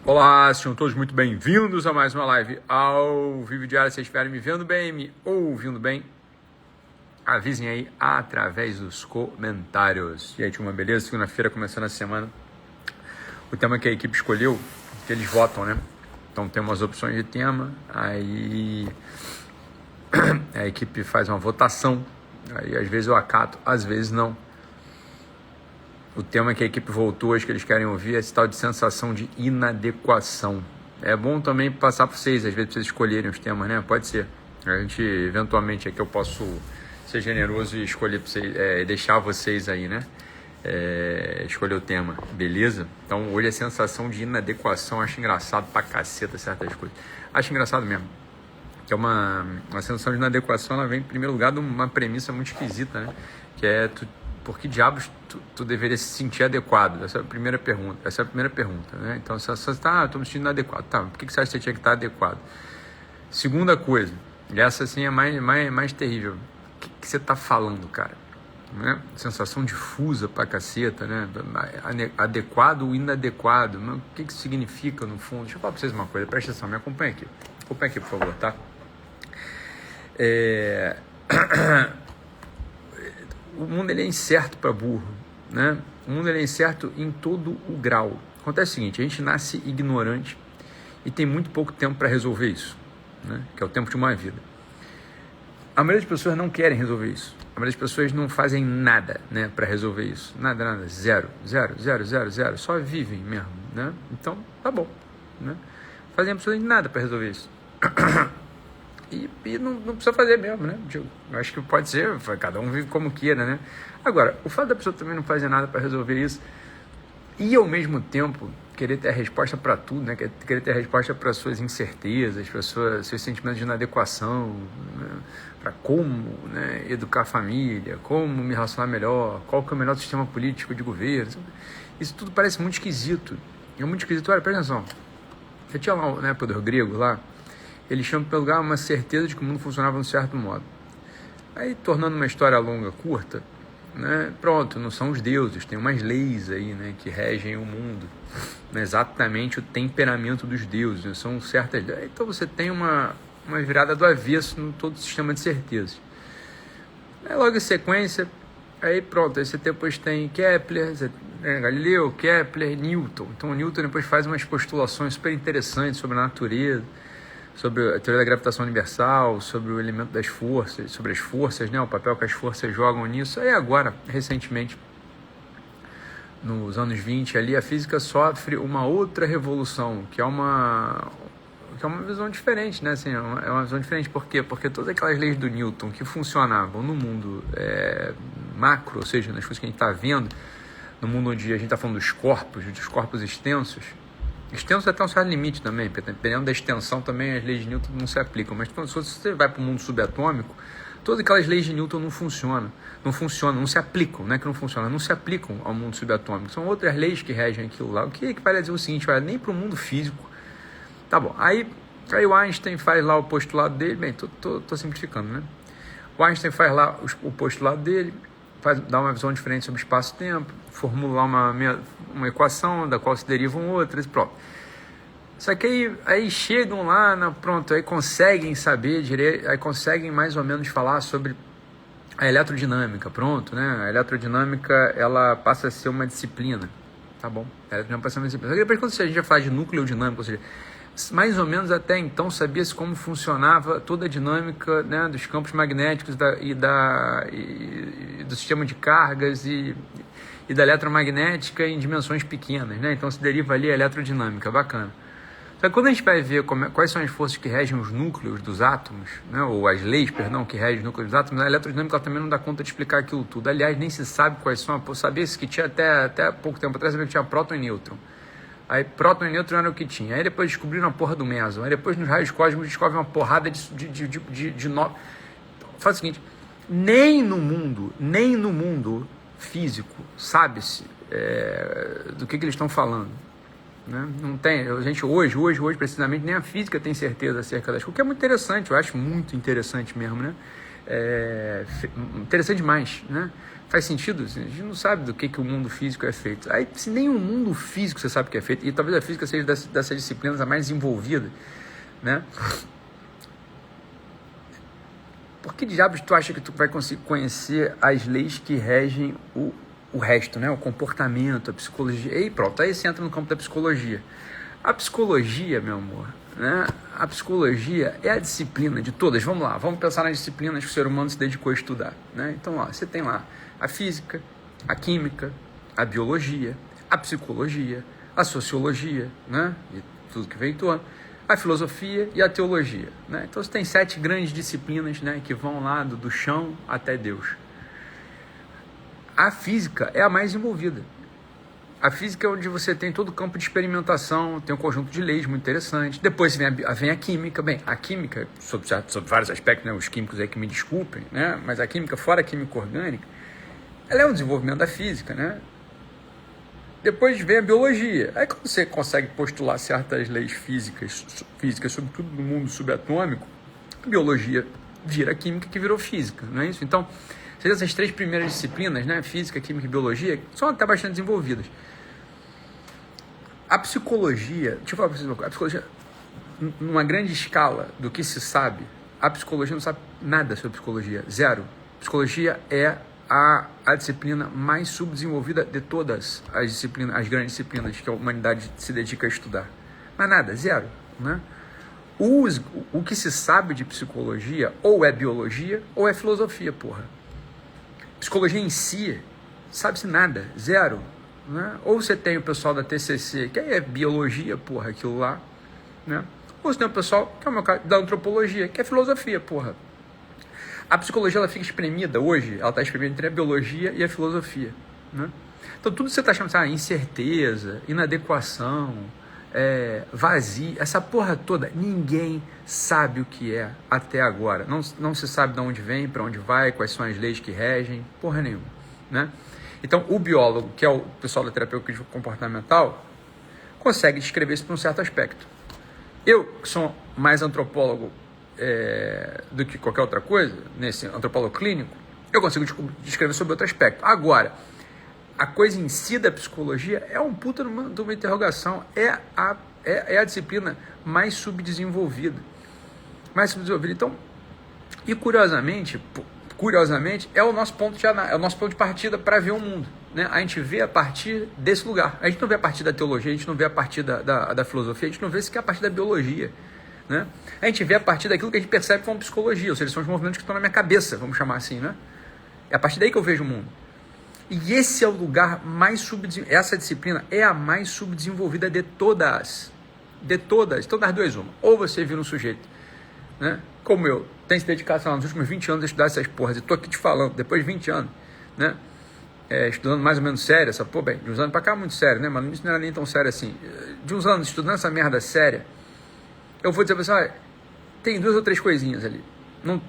Olá, sejam todos muito bem-vindos a mais uma live ao vivo diário. Se vocês estiverem me vendo bem, me ouvindo bem, avisem aí através dos comentários. E aí, turma, beleza? Segunda-feira, começando a semana. O tema que a equipe escolheu, que eles votam, né? Então tem umas opções de tema, aí a equipe faz uma votação, aí às vezes eu acato, às vezes não. O tema que a equipe voltou, hoje que eles querem ouvir, é esse tal de sensação de inadequação. É bom também passar para vocês, às vezes, para vocês escolherem os temas, né? Pode ser. A gente, eventualmente, aqui eu posso ser generoso e escolher para vocês, deixar vocês aí, né? Escolher o tema, beleza? Então, hoje é sensação de inadequação. Acho engraçado pra caceta certas coisas. Acho engraçado mesmo. Que é uma sensação de inadequação, ela vem, em primeiro lugar, de uma premissa muito esquisita, né? Que é por que diabos tu deveria se sentir adequado? Essa é a primeira pergunta, né? Então, se você está, estou me sentindo inadequado. Tá, por que você acha que você tinha que estar adequado? Segunda coisa, e essa sim é mais terrível. O que você está falando, cara? Né? Sensação difusa pra caceta, né? Adequado ou inadequado? Mas o que isso significa, no fundo? Deixa eu falar pra vocês uma coisa, presta atenção, me acompanha aqui. Acompanha aqui, por favor, tá? O mundo ele é incerto para burro, né? O mundo ele é incerto em todo o grau. Acontece o seguinte, a gente nasce ignorante e tem muito pouco tempo para resolver isso, né? Que é o tempo de uma vida. A maioria das pessoas não querem resolver isso. A maioria das pessoas não fazem nada, né, para resolver isso. Nada, zero, só vivem mesmo, né? Então, tá bom, né? Fazem absolutamente nada para resolver isso. E não precisa fazer mesmo, né? Eu acho que pode ser, cada um vive como queira, né? Agora, o fato da pessoa também não fazer nada para resolver isso e, ao mesmo tempo, querer ter a resposta para tudo, né? Querer ter a resposta para suas incertezas, para seus sentimentos de inadequação, né? Para como, né, educar a família, como me relacionar melhor, qual que é o melhor sistema político de governo. Isso tudo parece muito esquisito. É muito esquisito. Olha, presta atenção. Eu tinha lá, na época do grego, lá, eles chamam pelo lugar uma certeza de que o mundo funcionava de um certo modo. Aí, tornando uma história longa, curta, né, pronto, não são os deuses, tem umas leis aí, né, que regem o mundo. Não é exatamente o temperamento dos deuses, né, são certas... Então você tem uma virada do avesso no todo o sistema de certezas. Aí, logo em sequência, aí pronto, aí você depois tem Kepler, Galileu, Kepler, Newton. Então o Newton depois faz umas postulações super interessantes sobre a natureza, sobre a teoria da gravitação universal, sobre o elemento das forças, sobre as forças, né, o papel que as forças jogam nisso. Aí agora, recentemente, nos anos 20 ali, a física sofre uma outra revolução, que é uma visão diferente, né? Assim, é uma visão diferente. Por quê? Porque todas aquelas leis do Newton que funcionavam no mundo macro, ou seja, nas coisas que a gente está vendo, no mundo onde a gente está falando dos corpos extensos até um certo limite também, dependendo da extensão também as leis de Newton não se aplicam, mas se você vai para o mundo subatômico, todas aquelas leis de Newton não funcionam, não se aplicam, não é que não funcionam, não se aplicam ao mundo subatômico, são outras leis que regem aquilo lá, o que vai dizer o seguinte, olha, nem para o mundo físico, tá bom, aí o Einstein faz lá o postulado dele, bem, tô simplificando, né, o Einstein faz lá o postulado dele, dá uma visão diferente sobre espaço-tempo, formula uma equação da qual se derivam outras, pronto. Só que aí chegam lá, pronto, aí conseguem saber direito, aí conseguem mais ou menos falar sobre a elerodinâmica, pronto, né? A elerodinâmica, ela passa a ser uma disciplina, tá bom? A elerodinâmica passa a ser uma disciplina. Só que depois, quando a gente já fala de nucleodinâmica, ou seja, mais ou menos até então sabia-se como funcionava toda a dinâmica, né, dos campos magnéticos e do sistema de cargas e da eletromagnética em dimensões pequenas, né? Então se deriva ali a eletrodinâmica, bacana. Só que quando a gente vai ver quais são as forças que regem os núcleos dos átomos, né, ou as leis, perdão, que regem os núcleos dos átomos, a eletrodinâmica também não dá conta de explicar aquilo tudo. Aliás, nem se sabe quais são. Sabia-se que tinha até pouco tempo atrás, sabia que tinha próton e nêutron. Aí próton e nêutron era o que tinha. Aí depois descobriram a porra do meson. Aí depois nos raios cósmicos descobrem uma porrada de no... Faz o seguinte, nem no mundo físico sabe-se do que eles estão falando. Né? Não tem, a gente hoje, precisamente, nem a física tem certeza acerca das coisas, o que é muito interessante, eu acho muito interessante mesmo, né? Interessante demais, né? Faz sentido? A gente não sabe do que o mundo físico é feito. Aí, se nem o mundo físico você sabe o que é feito, e talvez a física seja dessas disciplinas a mais desenvolvida, né? Por que diabos tu acha que tu vai conseguir conhecer as leis que regem o resto, né? O comportamento, a psicologia? E pronto, aí você entra no campo da psicologia. A psicologia, meu amor, né? A psicologia é a disciplina de todas. Vamos lá, vamos pensar nas disciplinas que o ser humano se dedicou a estudar, né? Então, ó, você tem lá a física, a química, a biologia, a psicologia, a sociologia, né? E tudo que vem em torno, a filosofia e a teologia, né? Então você tem 7 grandes disciplinas, né, que vão lá do chão até Deus. A física é a mais envolvida. A física é onde você tem todo o campo de experimentação, tem um conjunto de leis muito interessante. Depois vem a química. Bem, a química, sob vários aspectos, né, os químicos aí que me desculpem, né, mas a química, fora a química orgânica, ela é um desenvolvimento da física, né? Depois vem a biologia. Aí quando você consegue postular certas leis físicas, sobretudo no mundo subatômico, a biologia vira a química que virou física, não é isso? Então, essas 3 primeiras disciplinas, né, física, química e biologia, são até bastante desenvolvidas. A psicologia, deixa eu falar para vocês uma coisa, a psicologia, numa grande escala do que se sabe, a psicologia não sabe nada sobre psicologia, zero. Psicologia é a disciplina mais subdesenvolvida de todas as disciplinas, as grandes disciplinas que a humanidade se dedica a estudar. Mas nada, zero, né? O que se sabe de psicologia ou é biologia ou é filosofia, porra. Psicologia em si, sabe-se nada, zero, né? Ou você tem o pessoal da TCC, que é biologia, porra, aquilo lá, né? Ou você tem o pessoal, que é o meu caso, da antropologia, que é filosofia, porra. A psicologia, ela fica espremida hoje, ela está espremida entre a biologia e a filosofia, né? Então, tudo que você está chamando de incerteza, inadequação, vazio, essa porra toda, ninguém sabe o que é até agora. Não se sabe de onde vem, para onde vai, quais são as leis que regem, porra nenhuma, né? Então, o biólogo, que é o pessoal da terapia comportamental, consegue descrever isso por um certo aspecto. Eu, que sou mais antropólogo do que qualquer outra coisa, nesse antropólogo clínico, eu consigo descrever sobre outro aspecto. Agora, a coisa em si da psicologia é um puta de uma interrogação, é a disciplina mais subdesenvolvida. Então, e curiosamente, é o nosso ponto de partida para ver o mundo, né? A gente vê a partir desse lugar. A gente não vê a partir da teologia, a gente não vê a partir da filosofia, a gente não vê sequer a partir da biologia, né? A gente vê a partir daquilo que a gente percebe como psicologia, ou seja, são os movimentos que estão na minha cabeça, vamos chamar assim, né? É a partir daí que eu vejo o mundo. E esse é o lugar mais subdesenvolvido, essa disciplina é a mais subdesenvolvida de todas. Então, das duas, uma. Ou você vira um sujeito, né, como eu, tem se dedicado nos últimos 20 anos a estudar essas porras, e estou aqui te falando, depois de 20 anos, né, estudando mais ou menos sério, essa porra, bem, de uns anos para cá muito sério, né, mas isso não era nem tão sério assim, de uns anos estudando essa merda séria, eu vou dizer para você, tem 2 ou 3 coisinhas ali, não,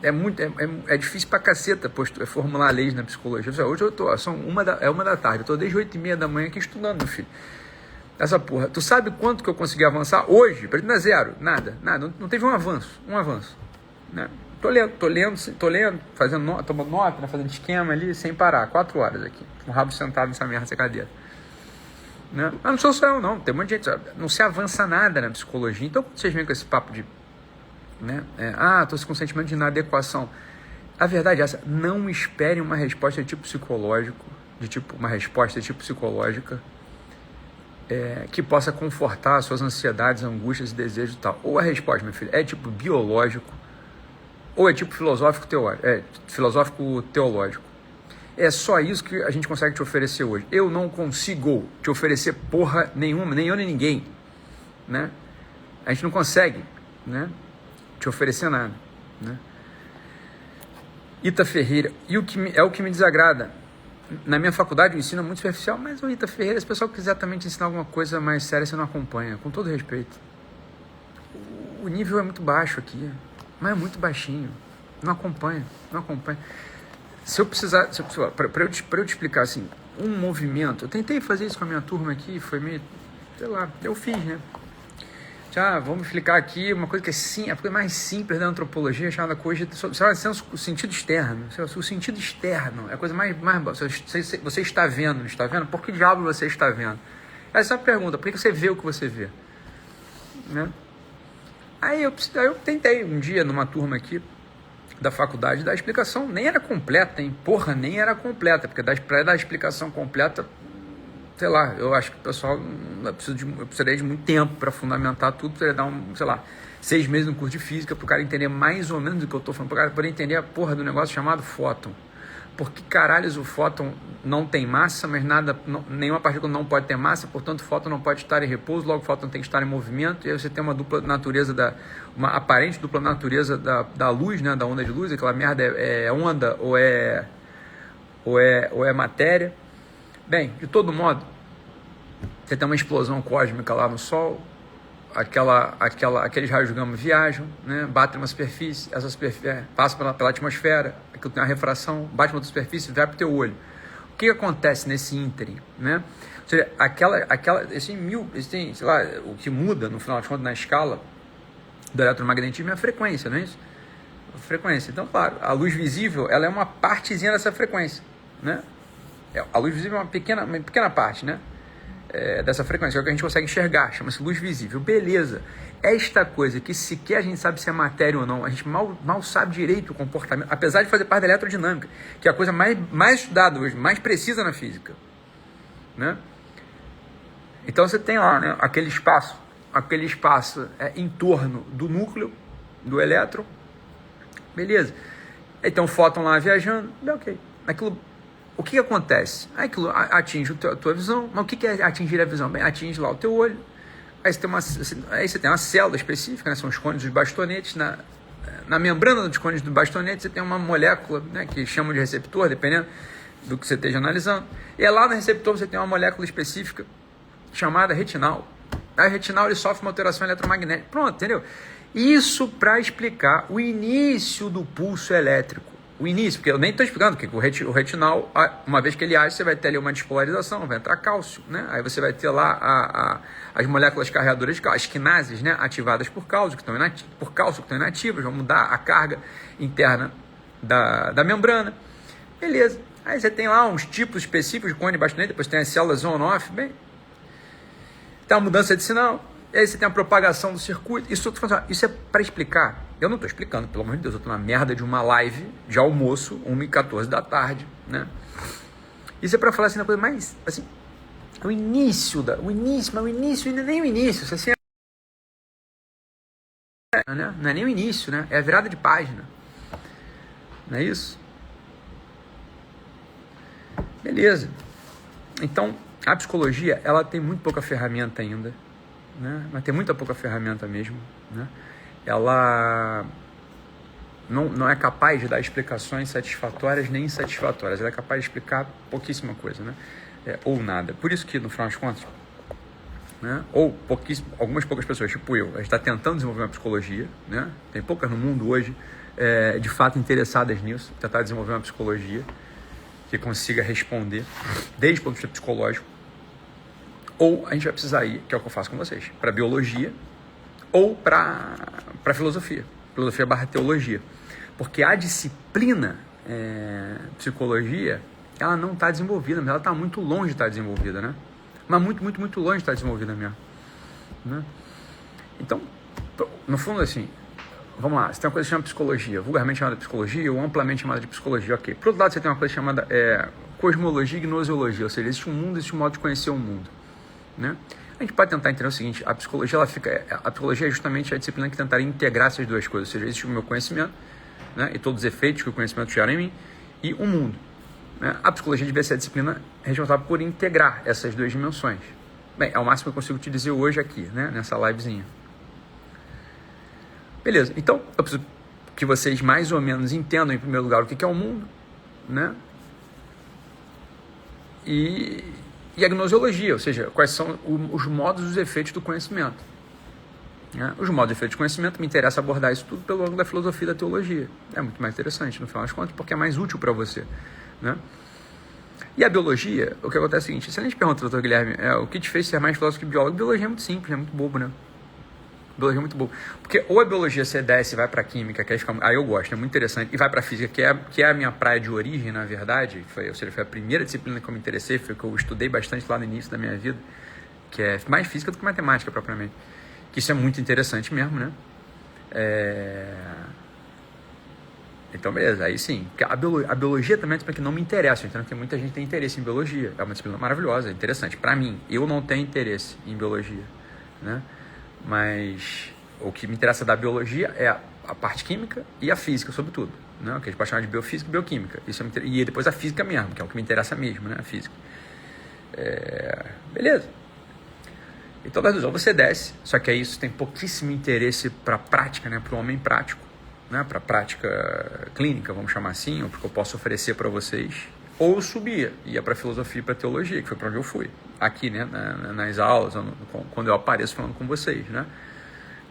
é difícil pra caceta formular leis na psicologia. Hoje eu tô, são 1 da tarde, eu tô desde 8h30 da manhã aqui estudando, meu filho, essa porra. Tu sabe quanto que eu consegui avançar hoje? Pra mim não é zero, nada, não teve um avanço, né? Tô lendo, tomando nota, né? Fazendo esquema ali, sem parar, 4 horas aqui, com o rabo sentado nessa merda, nessa cadeira, né? Mas não sou só eu não, tem um monte de gente, não se avança nada na psicologia. Então quando vocês vêm com esse papo de, né, estou com sentimento de inadequação, a verdade é essa, não esperem uma resposta de tipo psicológico, uma resposta de tipo psicológica, que possa confortar suas ansiedades, angústias e desejos e tal. Ou a resposta, meu filho, é tipo biológico, ou é tipo filosófico teológico. É só isso que a gente consegue te oferecer hoje. Eu não consigo te oferecer porra nenhuma, nem eu nem ninguém, né? A gente não consegue, né, te oferecer nada, né? Ita Ferreira, e o que me desagrada, na minha faculdade o ensino é muito superficial, mas o Ita Ferreira, se o pessoal quiser também te ensinar alguma coisa mais séria, você não acompanha, com todo respeito. O nível é muito baixo aqui, mas é muito baixinho, não acompanha. Se eu precisar, para eu te explicar assim, um movimento, eu tentei fazer isso com a minha turma aqui, foi meio, sei lá, eu fiz, né? vamos explicar aqui uma coisa que é sim, a coisa mais simples da antropologia, chamada cogitação, o sentido externo. O sentido externo é a coisa mais você está vendo, não está vendo? Por que diabo você está vendo? Essa é a pergunta, por que você vê o que você vê? Né? Aí eu tentei um dia numa turma aqui da faculdade dar a explicação, nem era completa, hein? Porra, nem era completa, porque para dar a explicação completa, sei lá, eu acho que o pessoal, eu precisaria de muito tempo para fundamentar tudo, precisaria dar 6 meses no curso de física para o cara entender mais ou menos o que eu estou falando, para o cara poder entender a porra do negócio chamado fóton. Por que caralhos o fóton não tem massa, mas nenhuma partícula não pode ter massa, portanto o fóton não pode estar em repouso, logo o fóton tem que estar em movimento, e aí você tem uma dupla natureza, uma aparente dupla natureza da luz, né, da onda de luz, aquela merda é onda ou é matéria. Bem, de todo modo, você tem uma explosão cósmica lá no Sol, aqueles raios gama viajam, né, batem numa superfície, essa superfície passa pela atmosfera, aquilo tem uma refração, bate na outra superfície e vai para o teu olho. O que acontece nesse ínterim? Né? Ou seja, sei lá, o que muda, no final de contas, na escala do eletromagnetismo é a frequência, não é isso? A frequência. Então, claro, a luz visível ela é uma partezinha dessa frequência. Né? A luz visível é uma pequena parte, né? Dessa frequência, é o que a gente consegue enxergar, chama-se luz visível. Beleza, esta coisa que sequer a gente sabe se é matéria ou não, a gente mal sabe direito o comportamento, apesar de fazer parte da elerodinâmica, que é a coisa mais estudada hoje, mais precisa na física. Né? Então você tem lá, né, aquele espaço em torno do núcleo, do elétron, beleza. Então o fóton lá viajando, ok. O que acontece? Aquilo atinge a tua visão, mas o que é atingir a visão? Bem, atinge lá o teu olho, aí você tem uma célula específica, né? São os cônios dos bastonetes, na membrana dos cônios dos bastonetes você tem uma molécula, né, que chamam de receptor, dependendo do que você esteja analisando, e lá no receptor você tem uma molécula específica chamada retinal. A retinal ele sofre uma alteração eletromagnética, pronto, entendeu? Isso para explicar o início do pulso elétrico. O início, porque eu nem estou explicando que o retinal, uma vez que ele age, você vai ter ali uma despolarização, vai entrar cálcio, né? Aí você vai ter lá as moléculas carreadoras de cálcio, as quinases, né? Ativadas por cálcio, que estão inativas, vão mudar a carga interna da membrana. Beleza. Aí você tem lá uns tipos específicos de cone bastonete, depois tem as células on-off, bem, tem uma mudança de sinal, e aí você tem a propagação do circuito. Isso é para explicar. Eu não estou explicando, pelo amor de Deus, eu estou na merda de uma live de almoço, 1h14 da tarde, né? Isso é para falar assim, da coisa mais, assim, o início, ainda nem o início, assim, né? Não é nem o início, né? É a virada de página, não é isso? Beleza. Então, a psicologia, ela tem muito pouca ferramenta ainda, né? Mas tem muita pouca ferramenta mesmo, né? Ela não é capaz de dar explicações satisfatórias nem insatisfatórias, ela é capaz de explicar pouquíssima coisa, né? Ou nada. Por isso que, no final das contas, né? Ou algumas poucas pessoas, tipo eu, a gente está tentando desenvolver uma psicologia, né? Tem poucas no mundo hoje, de fato, interessadas nisso, tentar desenvolver uma psicologia que consiga responder, desde o ponto de vista psicológico, ou a gente vai precisar ir, que é o que eu faço com vocês, para biologia, ou para filosofia / teologia, porque a disciplina psicologia, ela não está desenvolvida, mas ela está muito longe de estar desenvolvida, né? Mas muito longe de estar desenvolvida mesmo, né? Então, no fundo, assim, vamos lá, você tem uma coisa chamada psicologia, vulgarmente chamada psicologia, ou amplamente chamada de psicologia, ok. Por outro lado, você tem uma coisa chamada cosmologia e gnosiologia, ou seja, existe um mundo, existe um modo de conhecer o mundo, né? A gente pode tentar entender o seguinte, a psicologia é justamente a disciplina que tentaria integrar essas duas coisas, ou seja, existe o meu conhecimento, né, e todos os efeitos que o conhecimento gera em mim, e o mundo, né? A psicologia devia ser a disciplina responsável por integrar essas duas dimensões. Bem, é o máximo que eu consigo te dizer hoje aqui, né, nessa livezinha. Beleza, então eu preciso que vocês mais ou menos entendam, em primeiro lugar, o que é o mundo, né? E a gnosiologia, ou seja, quais são os modos e os efeitos do conhecimento. Né? Os modos e efeitos do conhecimento, me interessa abordar isso tudo pelo ângulo da filosofia e da teologia. É muito mais interessante, no final das contas, porque é mais útil para você. Né? E a biologia, o que acontece é o seguinte, excelente pergunta, doutor Guilherme, o que te fez ser mais filósofo que biólogo? Biologia é muito simples, é muito bobo, né? Biologia é muito boa. Porque ou a biologia você desce e vai para química, que aí eu gosto, é muito interessante, e vai para física, que é a minha praia de origem, na verdade, ou seja, foi a primeira disciplina que eu me interessei, foi que eu estudei bastante lá no início da minha vida, que é mais física do que matemática, propriamente. Que isso é muito interessante mesmo, né? Então, beleza, aí sim. A biologia também é uma disciplina que não me interessa, então tem muita gente que tem interesse em biologia. É uma disciplina maravilhosa, interessante. Para mim, eu não tenho interesse em biologia, né? Mas o que me interessa da biologia é a parte química e a física, sobretudo, né? O que a gente pode chamar de biofísica e bioquímica. E depois a física mesmo, que é o que me interessa mesmo, né? A física. Beleza. Então, das duas, ou você desce, só que aí isso tem pouquíssimo interesse para a prática, né? Para o homem prático, né? Para a prática clínica, vamos chamar assim, ou porque eu posso oferecer para vocês. Ou eu subia, ia para filosofia e para teologia, que foi para onde eu fui. Aqui, né? Nas aulas, quando eu apareço falando com vocês, né?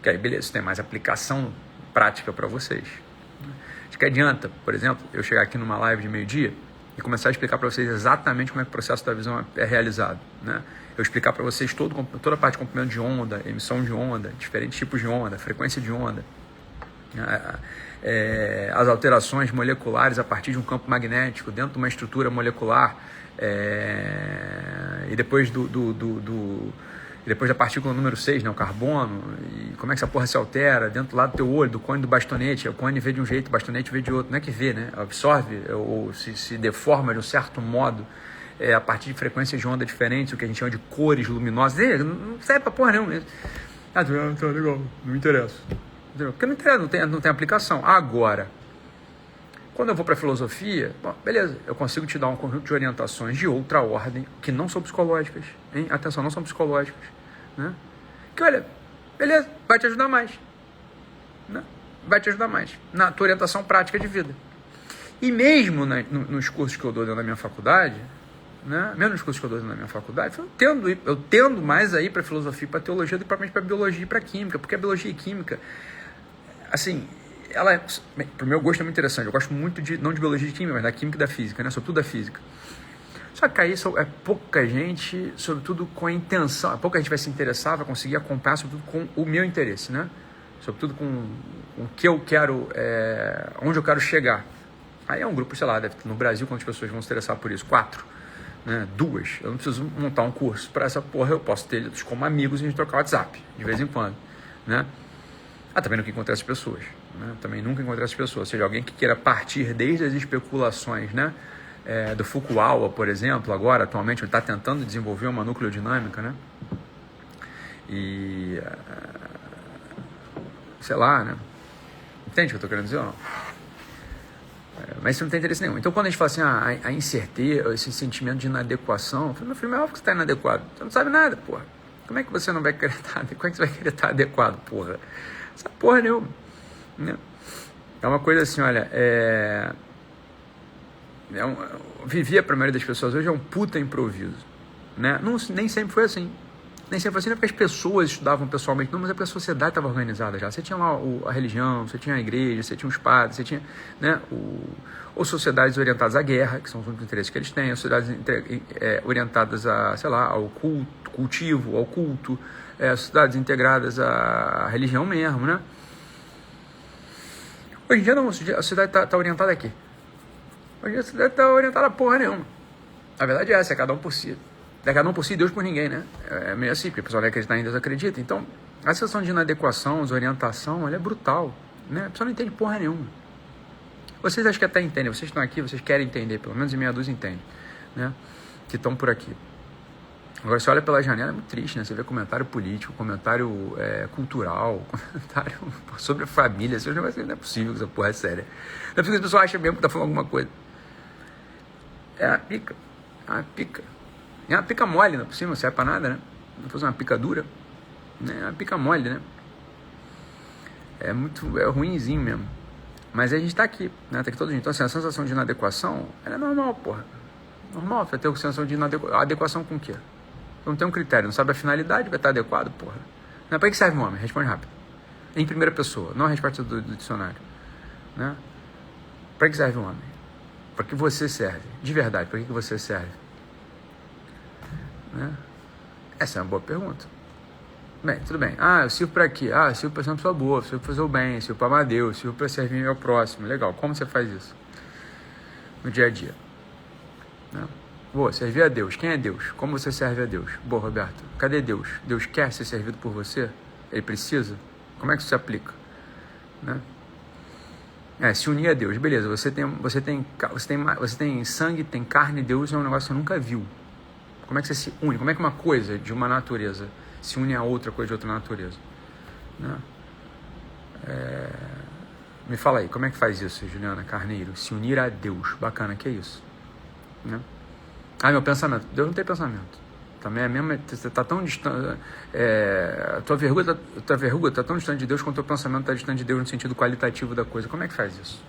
Que aí, beleza, tem mais aplicação prática para vocês. Acho que adianta, por exemplo, eu chegar aqui numa live de meio-dia e começar a explicar para vocês exatamente como é que o processo da visão é realizado, né? Eu explicar para vocês toda a parte de comprimento de onda, emissão de onda, diferentes tipos de onda, frequência de onda, as alterações moleculares a partir de um campo magnético dentro de uma estrutura molecular, e depois depois da partícula número 6, né, o carbono, e como é que essa porra se altera dentro lá do teu olho, do cone do bastonete. O cone vê de um jeito, o bastonete vê de outro. Não é que vê, né? Absorve ou se deforma de um certo modo a partir de frequências de onda diferentes, o que a gente chama de cores luminosas. Não serve pra porra nenhuma. Tá legal, não me interessa. Porque não interessa, não tem aplicação. Agora, quando eu vou para filosofia, bom, beleza, eu consigo te dar um conjunto de orientações de outra ordem, que não são psicológicas, hein? Atenção, não são psicológicas, né? Que, olha, beleza, vai te ajudar mais, né? Vai te ajudar mais na tua orientação prática de vida. E mesmo nos cursos que eu dou dentro da minha faculdade, né? Mesmo nos cursos que eu dou dentro da minha faculdade, eu tendo mais aí para filosofia e para teologia do que propriamente para biologia e para química, porque a biologia e química, assim, ela, pro meu gosto, é muito interessante. Eu gosto muito não de biologia e de química, mas da química e da física, né? Sobretudo da física. Só que aí é pouca gente, sobretudo com a intenção, pouca gente vai se interessar, vai conseguir acompanhar, sobretudo com o meu interesse, né? Sobretudo com o que eu quero, onde eu quero chegar. Aí é um grupo, sei lá, no Brasil, quantas pessoas vão se interessar por isso? 4, né? 2. Eu não preciso montar um curso para essa porra, eu posso ter eles como amigos e a gente trocar WhatsApp, de vez em quando, né? Também nunca encontrei essas pessoas, né? Também nunca encontrei essas pessoas. Ou seja, alguém que queira partir desde as especulações, né? Do Fukuawa, por exemplo, agora, atualmente, ele está tentando desenvolver uma nucleodinâmica, né? E, sei lá, né? Entende o que eu estou querendo dizer ou não? Mas isso não tem interesse nenhum. Então, quando a gente fala assim, a incerteza, esse sentimento de inadequação, eu falo, meu filho, é óbvio que você está inadequado. Você não sabe nada, porra. Como é que você não vai querer estar adequado? Como é que você vai querer estar adequado, porra? Essa porra nenhuma, né? É uma coisa assim, olha, viver para a maioria das pessoas hoje é um puta improviso, né? Nem sempre foi assim. Nem sempre foi assim, não é porque as pessoas estudavam pessoalmente, não, mas é porque a sociedade estava organizada já. Você tinha lá a religião, você tinha a igreja, você tinha os padres, você tinha, né, ou sociedades orientadas à guerra, que são os únicos interesses que eles têm, ou sociedades orientadas a, sei lá, ao cultivo, ao culto, sociedades integradas à religião mesmo, né? Hoje em dia não, a sociedade está orientada aqui. Hoje em dia a sociedade está orientada a porra nenhuma. A verdade é essa, é cada um por si. É cada um por si, Deus por ninguém, né? É meio assim, porque o pessoal vai acreditar em Deus, acredita. Então, a situação de inadequação, desorientação, ela é brutal, né? A pessoa não entende porra nenhuma. Vocês acho que até entendem, vocês estão aqui, vocês querem entender, pelo menos em meia dúzia entendem, né? Que estão por aqui. Agora, você olha pela janela, é muito triste, né? Você vê comentário político, comentário cultural, comentário sobre a família. Esse negócio não é possível que essa porra é séria. Não é possível que as pessoas acham mesmo que tá falando alguma coisa. É uma pica. É uma pica. É uma pica mole, não é possível, não serve pra nada, né? Não fosse uma pica dura, né? É uma pica mole, né? É ruinzinho mesmo. Mas a gente tá aqui, né? Tá aqui todo dia. Então, assim, a sensação de inadequação, ela é normal, porra. Normal, vai ter a sensação de inadequação. Adequação com o quê? Não tem um critério, não sabe a finalidade, vai estar adequado, porra. Não, para que serve um homem? Responde rápido. Em primeira pessoa, não a resposta do dicionário. Né? Para que serve um homem? Para que você serve? De verdade, para que você serve? Né? Essa é uma boa pergunta. Bem, tudo bem. Ah, eu sirvo para quê? Ah, eu sirvo para ser uma pessoa boa, eu sirvo para fazer o bem, eu sirvo para amar Deus, eu sirvo para servir ao próximo. Legal. Como você faz isso? No dia a dia. Né? Boa, servir a Deus. Quem é Deus? Como você serve a Deus? Boa, Roberto. Cadê Deus? Deus quer ser servido por você? Ele precisa? Como é que isso se aplica? Né? Se unir a Deus. Beleza, você tem sangue, tem carne, Deus é um negócio que você nunca viu. Como é que você se une? Como é que uma coisa de uma natureza se une a outra coisa de outra natureza? Né? Me fala aí, como é que faz isso, Juliana Carneiro? Se unir a Deus. Bacana, que é isso? Né? Meu pensamento. Deus não tem pensamento. Também é mesmo, você está tão distante. A tua verruga está tão distante de Deus quanto o teu pensamento está distante de Deus no sentido qualitativo da coisa. Como é que faz isso?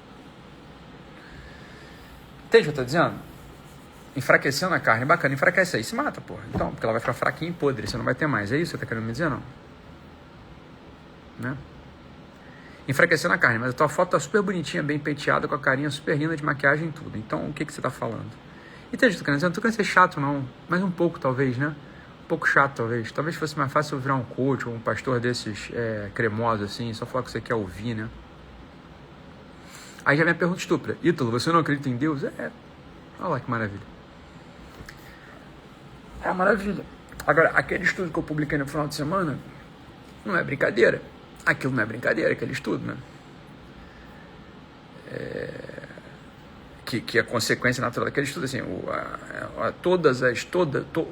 Entende o que eu estou dizendo? Enfraquecendo a carne, bacana, enfraquece aí, se mata, porra. Então, porque ela vai ficar fraquinha e podre, você não vai ter mais. É isso que você está querendo me dizer, não? Né? Enfraquecendo a carne, mas a tua foto tá super bonitinha, bem penteada, com a carinha super linda de maquiagem e tudo. Então, o que você está falando? Entende o que eu tô querendo dizer? Não tô querendo ser chato, não. Mas um pouco, talvez, né? Um pouco chato, talvez. Talvez fosse mais fácil eu virar um coach ou um pastor desses cremosos, assim, só falar o que você quer ouvir, né? Aí já vem a pergunta estúpida. Ítalo, você não acredita em Deus? Olha lá que maravilha. É uma maravilha. Agora, aquele estudo que eu publiquei no final de semana não é brincadeira. Aquilo não é brincadeira, aquele estudo, né? Que é a consequência natural daquele estudo, assim, o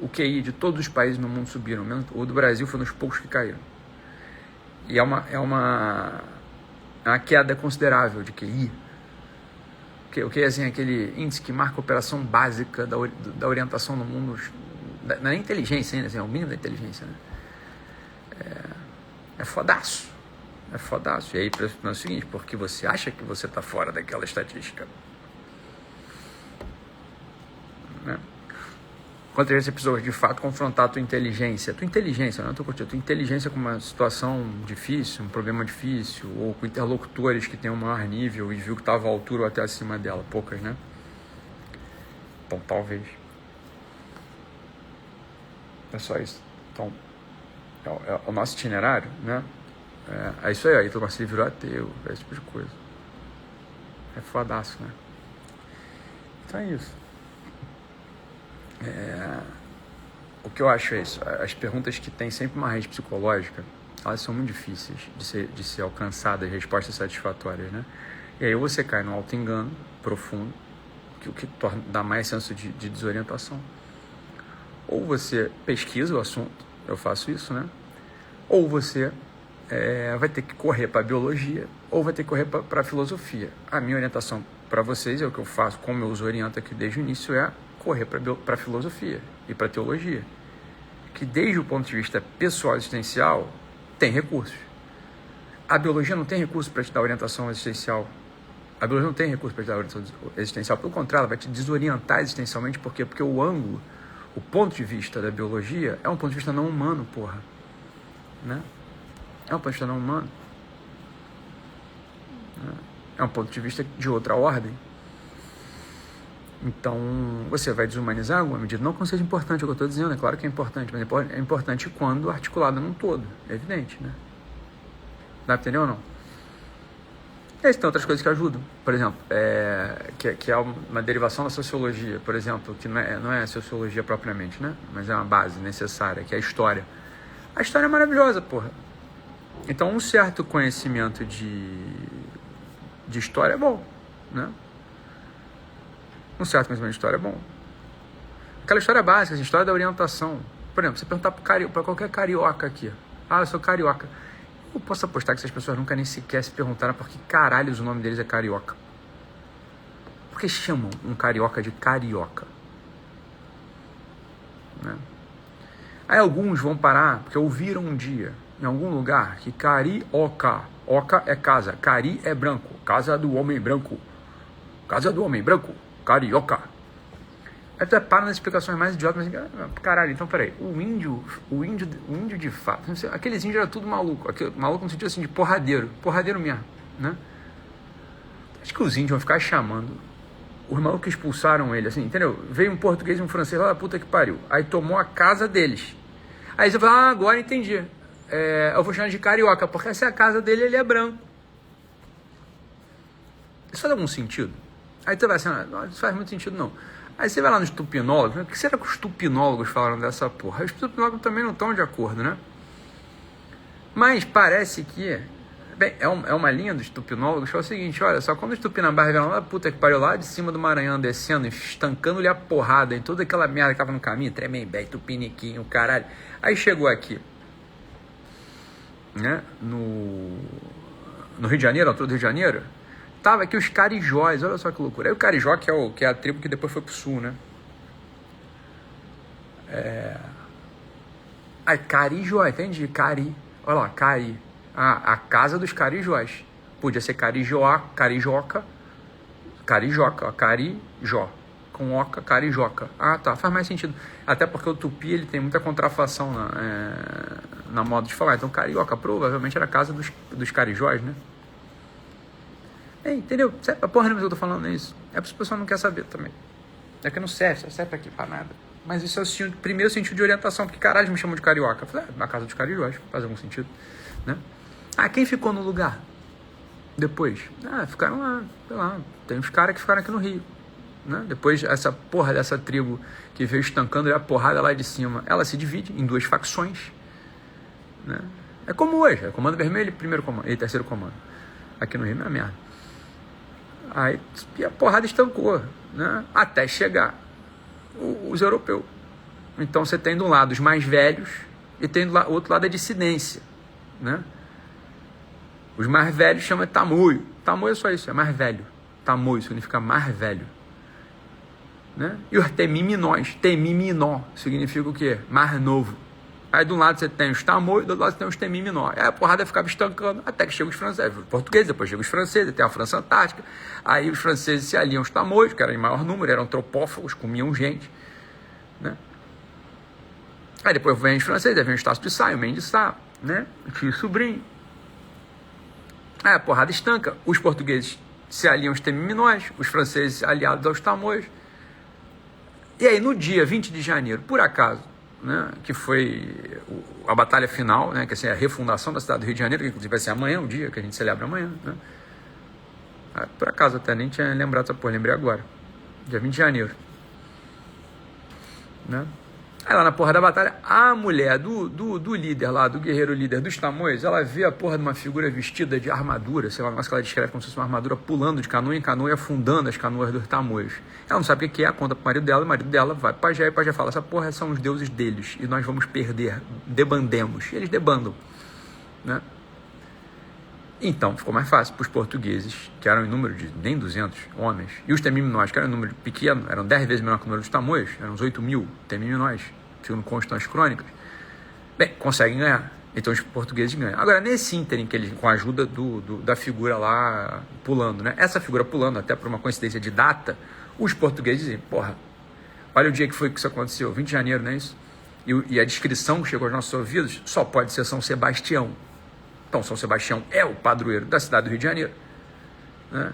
QI de todos os países no mundo subiram, menos o do Brasil foi um dos poucos que caíram. E é uma queda considerável de QI. O que é assim, aquele índice que marca a operação básica da orientação no mundo, não é inteligência ainda, assim, é o mínimo da inteligência, né? É fodaço. É fodaço. E aí, é o seguinte, porque você acha que você está fora daquela estatística. Né? Quantas vezes você precisou de fato confrontar a tua inteligência, não a tua inteligência com uma situação difícil, um problema difícil, ou com interlocutores que têm um maior nível e viu que estava à altura ou até acima dela, poucas, né? Então, talvez. É só isso. Então, é o nosso itinerário, né? É isso aí, então você virou ateu, esse tipo de coisa. É fodaço, né? Então é isso. O que eu acho é isso. As perguntas que têm sempre uma raiz psicológica, elas são muito difíceis de ser alcançadas, respostas satisfatórias, né? E aí você cai no auto-engano profundo, o que dá mais senso de desorientação. Ou você pesquisa o assunto, eu faço isso, né? Ou você vai ter que correr para a biologia, ou vai ter que correr para a filosofia. A minha orientação para vocês, é o que eu faço, como eu os oriento aqui desde o início, é correr para a filosofia e para a teologia, que desde o ponto de vista pessoal existencial tem recursos. A biologia não tem recurso para te dar orientação existencial. A biologia não tem recurso para te dar orientação existencial. Pelo contrário, ela vai te desorientar existencialmente. Por quê? Porque o ângulo, o ponto de vista da biologia é um ponto de vista não humano, porra. Né? É um ponto de vista não humano. É um ponto de vista de outra ordem. Então, você vai desumanizar em alguma medida. Não que não seja importante o que eu estou dizendo, é claro que é importante, mas é importante quando articulado num todo, é evidente, né? Dá para entender ou não? E aí tem outras coisas que ajudam, por exemplo, que é uma derivação da sociologia, por exemplo, que não é sociologia propriamente, né? Mas é uma base necessária, que é a história. A história é maravilhosa, porra. Então, um certo conhecimento de história é bom, né? Um certo conhecimento de história é bom. Aquela história básica, a história da orientação. Por exemplo, você perguntar para qualquer carioca aqui. Eu sou carioca. Eu posso apostar que essas pessoas nunca nem sequer se perguntaram por que caralhos o nome deles é carioca. Por que chamam um carioca de carioca? Né? Aí alguns vão parar, porque ouviram um dia, em algum lugar, que carioca, oca é casa, cari é branco, casa do homem branco, casa do homem branco, carioca. Aí tu para nas explicações mais idiotas, mas caralho, então peraí, o índio de fato, aqueles índios eram tudo maluco, maluco no sentido assim de porradeiro mesmo, né? Acho que os índios vão ficar chamando os malucos que expulsaram ele, assim, entendeu? Veio um português e um francês lá da puta que pariu, aí tomou a casa deles. Aí você fala, agora entendi. eu vou chamar de carioca, porque essa é a casa dele, ele é branco. Isso faz algum sentido? Aí tu vai assim, não, isso faz muito sentido não. Aí você vai lá nos tupinólogos, o que será que os tupinólogos falaram dessa porra? Os tupinólogos também não estão de acordo, né? Mas parece que, bem, é uma linha dos tupinólogos que é o seguinte, olha só, quando os tupinambás vieram lá, puta que pariu, lá de cima do Maranhão, descendo, estancando-lhe a porrada em toda aquela merda que tava no caminho, Tremembé, Tupiniquim, o caralho. Aí chegou aqui, né, no Rio de Janeiro, altura do Rio de Janeiro, tava aqui os carijóis, olha só que loucura. Aí o carijó, que é a tribo que depois foi pro sul, né? Aí carijó, entendi, cari. Olha lá, cari. A casa dos carijóis. Podia ser carijó, carijoca, carijoca, carijó. Com oca, carijoca. Ah, tá, faz mais sentido. Até porque o tupi, ele tem muita contrafação na modo de falar. Então, carioca provavelmente era a casa dos carijóis, né? Entendeu? A porra nenhuma que eu tô falando isso. É porque o pessoal não quer saber também. É que não serve aqui pra nada. Mas isso é o primeiro sentido de orientação, porque caralho me chamam de carioca. Eu falei, na casa dos carijóis, faz algum sentido, né? Quem ficou no lugar? Depois? Ficaram lá, sei lá, tem uns caras que ficaram aqui no Rio, né? Depois, essa porra dessa tribo que veio estancando a porrada lá de cima, ela se divide em duas facções, né? É como hoje, é comando vermelho primeiro comando, e terceiro comando. Aqui no Rio é uma merda. Aí a porrada estancou, né? Até chegar os europeus. Então você tem de um lado os mais velhos e tem do outro lado a dissidência, né? Os mais velhos chamam de tamoio. Tamoio é só isso, é mais velho. Tamoio significa mais velho, né? E os temiminós, temiminó significa o quê? Mais novo. Aí de um lado você tem os tamoios, do outro lado você tem os temiminó. Aí a porrada ficava estancando até que chegam os franceses, os portugueses, depois chegam os franceses, tem a França Antártica. Aí os franceses se aliam aos tamoios, que eram em maior número, eram antropófagos, comiam gente, né? Aí depois vem os franceses, aí vem o Estácio de Sá, o Mendes de Sá, né? O tio sobrinho. Aí a porrada estanca. Os portugueses se aliam aos temiminós, os franceses aliados aos tamoios. E aí no dia 20 de janeiro, por acaso, né, que foi a batalha final, né, que assim, é a refundação da cidade do Rio de Janeiro, que inclusive vai ser amanhã, o dia que a gente celebra amanhã, né? Por acaso até nem tinha lembrado essa porra, lembrei agora, dia 20 de janeiro, né? Aí lá na porra da batalha, a mulher do líder lá, do guerreiro líder dos tamoios, ela vê a porra de uma figura vestida de armadura, sei lá, um negócio que ela descreve como se fosse uma armadura, pulando de canoa em canoa e afundando as canoas dos tamoios. Ela não sabe o que é, conta pro marido dela, e o marido dela vai pro pajé, e o pajé fala, essa porra são os deuses deles, e nós vamos perder, debandemos. E eles debandam, né? Então, ficou mais fácil para os portugueses, que eram em número de nem 200 homens, e os temiminós, que eram em número pequeno, eram 10 vezes menor que o número dos tamoios, eram uns 8.000 temiminós, segundo constam as crônicas, bem, conseguem ganhar. Então os portugueses ganham. Agora, nesse ínterim, que eles, com a ajuda da figura lá pulando, né? Essa figura pulando, até por uma coincidência de data, os portugueses dizem, porra, olha o dia que foi que isso aconteceu, 20 de janeiro, não é isso? E a descrição que chegou aos nossos ouvidos só pode ser São Sebastião. Então, São Sebastião é o padroeiro da cidade do Rio de Janeiro, né?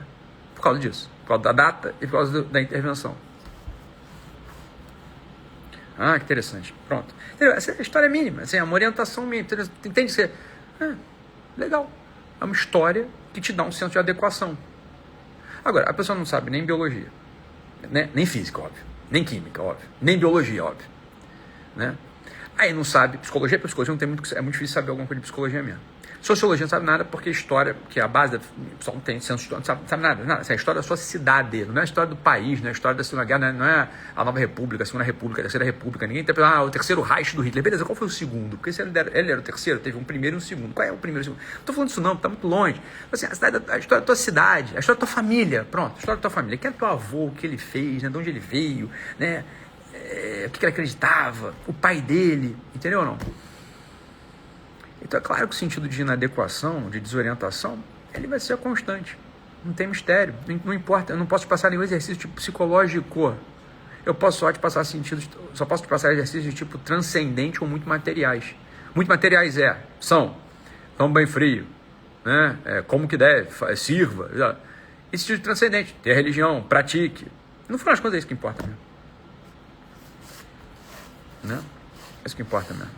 Por causa disso, por causa da data e por causa da intervenção. Que interessante. Pronto. Essa história é mínima, assim, é uma orientação mínima. Entende que você... legal. É uma história que te dá um senso de adequação. Agora, a pessoa não sabe nem biologia, né? Nem física, óbvio. Nem química, óbvio. Nem biologia, óbvio, né? Aí não sabe psicologia, porque psicologia não tem muito... É muito difícil saber alguma coisa de psicologia mesmo. Sociologia não sabe nada, porque história, que é a base da... Só não tem senso de história, não sabe nada. Essa é a história da sua cidade, não é a história do país, não é a história da Segunda Guerra, não é a Nova República, a Segunda República, a Terceira República. Ninguém tem o terceiro Reich do Hitler. Beleza, qual foi o segundo? Porque se ele era o terceiro, teve um primeiro e um segundo. Qual é o primeiro e o segundo? Não estou falando disso não, está muito longe. Assim, a história da tua cidade, a história da tua família, pronto, a história da tua família. Quem é teu avô, o que ele fez, né? De onde ele veio, né? O que ele acreditava, o pai dele, entendeu ou não? Então é claro que o sentido de inadequação, de desorientação, ele vai ser constante. Não tem mistério, não importa, eu não posso te passar nenhum exercício tipo psicológico. Eu posso só te passar só posso te passar exercícios de tipo transcendente ou muito materiais. Muito materiais são tão bem frio, né? Como que deve, sirva. Esse tipo de transcendente, ter religião, pratique. No final das contas é isso que importa mesmo. Né? É isso que importa mesmo.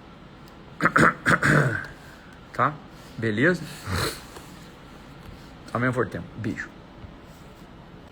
tá? Beleza? Amanhã for tempo. Beijo.